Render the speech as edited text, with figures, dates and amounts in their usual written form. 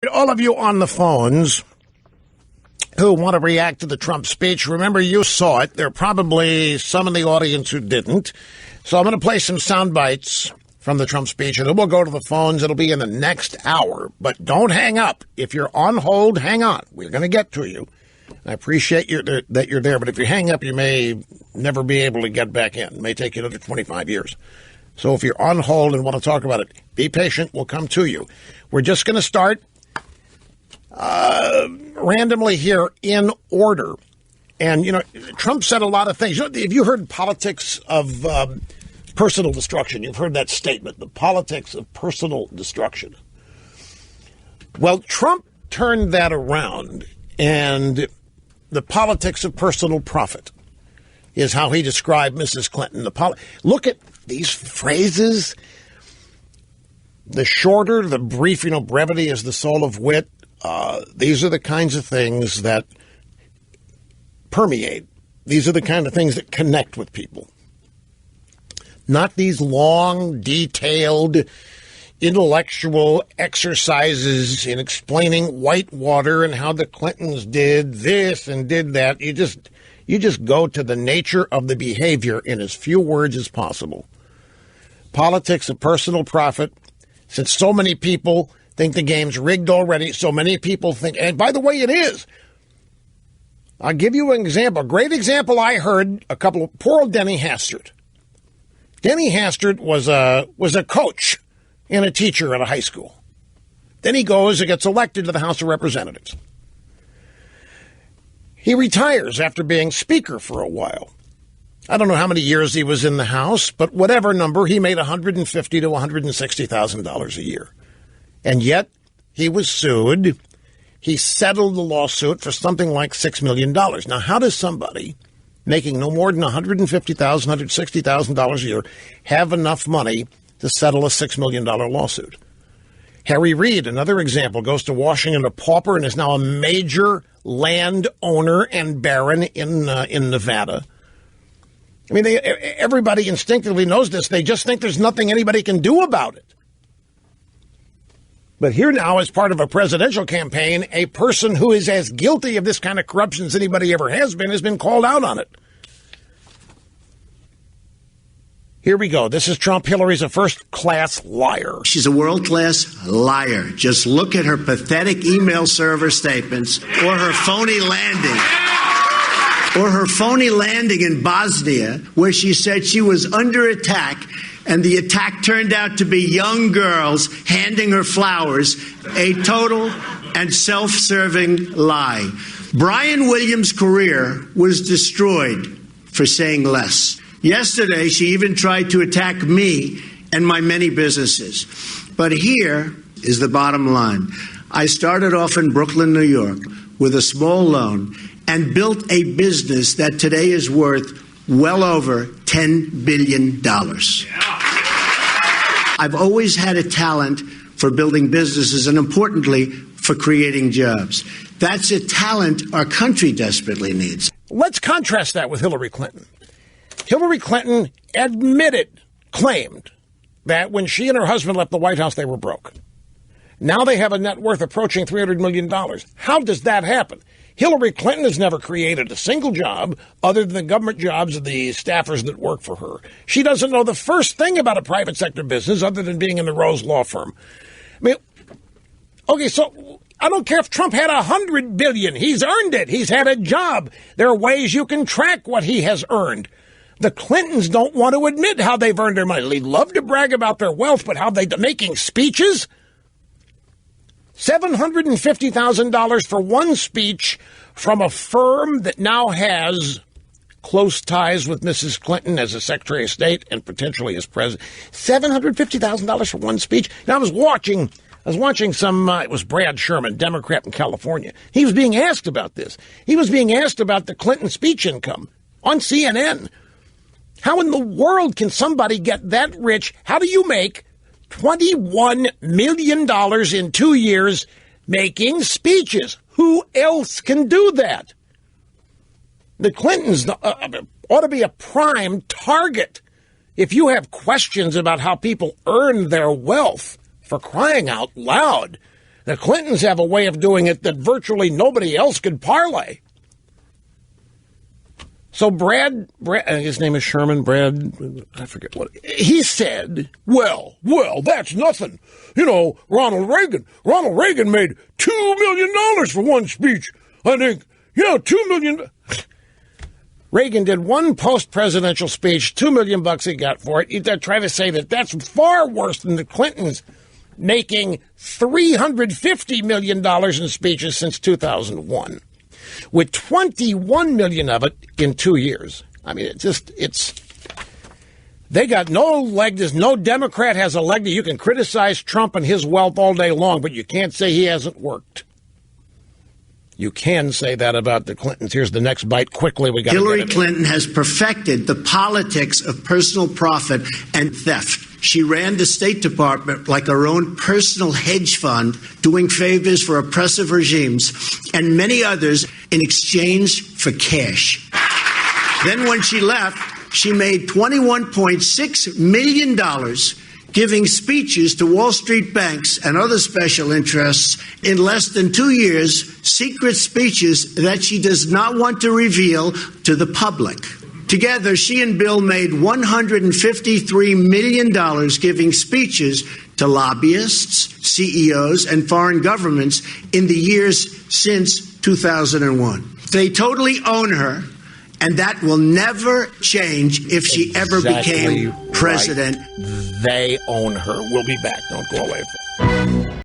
All of you on the phones who want to react to the Trump speech, remember you saw it. There are probably some in the audience who didn't. So I'm going to play some sound bites from the Trump speech, and then we'll go to the phones. It'll be in the next hour. But don't hang up. If you're on hold, hang on. We're going to get to you. I appreciate that you're there, but if you hang up, you may never be able to get back in. It may take you another 25 years. So if you're on hold and want to talk about it, be patient. We'll come to you. We're just going to start randomly here in order. And, Trump said a lot of things. Have you heard politics of personal destruction? You've heard that statement, the politics of personal destruction. Well, Trump turned that around, and the politics of personal profit is how he described Mrs. Clinton. Look at these phrases. The shorter, the brief, brevity is the soul of wit. These are the kinds of things that permeate. These are the kind of things that connect with people. Not these long, detailed, intellectual exercises in explaining Whitewater and how the Clintons did this and did that. You just go to the nature of the behavior in as few words as possible. Politics of personal profit. Since so many people think the game's rigged already, so many people think, and by the way, it is. I'll give you an example. A great example I heard poor old Denny Hastert. Denny Hastert was a coach and a teacher at a high school. Then he goes and gets elected to the House of Representatives. He retires after being speaker for a while. I don't know how many years he was in the House, but whatever number, he made $150,000 to $160,000 a year. And yet, he was sued. He settled the lawsuit for something like $6 million. Now, how does somebody making no more than $150,000, $160,000 a year have enough money to settle a $6 million lawsuit? Harry Reid, another example, goes to Washington, a pauper, and is now a major landowner and baron in Nevada. I mean, everybody instinctively knows this. They just think there's nothing anybody can do about it. But here now, as part of a presidential campaign, a person who is as guilty of this kind of corruption as anybody ever has been called out on it. Here we go. This is Trump. Hillary's a first-class liar. She's a world-class liar. Just look at her pathetic email server statements or her phony landing. Or her phony landing in Bosnia, where she said she was under attack, and the attack turned out to be young girls handing her flowers, a total and self-serving lie. Brian Williams' career was destroyed for saying less. Yesterday, she even tried to attack me and my many businesses. But here is the bottom line. I started off in Brooklyn, New York, with a small loan and built a business that today is worth well over $10 billion. I've always had a talent for building businesses and, importantly, for creating jobs. That's a talent our country desperately needs. Let's contrast that with Hillary Clinton. Hillary Clinton claimed that when she and her husband left the White House, they were broke. Now they have a net worth approaching $300 million. How does that happen? Hillary Clinton has never created a single job other than the government jobs of the staffers that work for her. She doesn't know the first thing about a private sector business other than being in the Rose Law Firm. I mean, okay, so I don't care if Trump had $100 billion. He's earned it. He's had a job. There are ways you can track what he has earned. The Clintons don't want to admit how they've earned their money. They love to brag about their wealth, but how they making speeches? $750,000 for one speech from a firm that now has close ties with Mrs. Clinton as a Secretary of State and potentially as president. $750,000 for one speech. Now I was watching some, it was Brad Sherman, Democrat in California. He was being asked about this. He was being asked about the Clinton speech income on CNN. How in the world can somebody get that rich? How do you make $21 million in 2 years making speeches? Who else can do that? The Clintons ought to be a prime target. If you have questions about how people earn their wealth, for crying out loud, The Clintons have a way of doing it that virtually nobody else could parlay. So Brad, his name is Sherman, I forget what, he said, well, that's nothing. You know, Ronald Reagan made $2 million for one speech. I think, $2 million. Reagan did one post-presidential speech, $2 million he got for it. You try to say that that's far worse than the Clintons making $350 million in speeches since 2001. With 21 million of it in 2 years. I mean, they got no leg. There's no Democrat has a leg that you can criticize Trump and his wealth all day long, but you can't say he hasn't worked. You can say that about the Clintons. Here's the next bite. Quickly, we got Hillary Clinton has perfected the politics of personal profit and theft. She ran the State Department like her own personal hedge fund, doing favors for oppressive regimes and many others in exchange for cash. Then when she left, she made $21.6 million giving speeches to Wall Street banks and other special interests in less than 2 years, secret speeches that she does not want to reveal to the public. Together, she and Bill made $153 million giving speeches to lobbyists, CEOs, and foreign governments in the years since 2001. They totally own her, and that will never change if she ever became president. Right. They own her. We'll be back. Don't go away.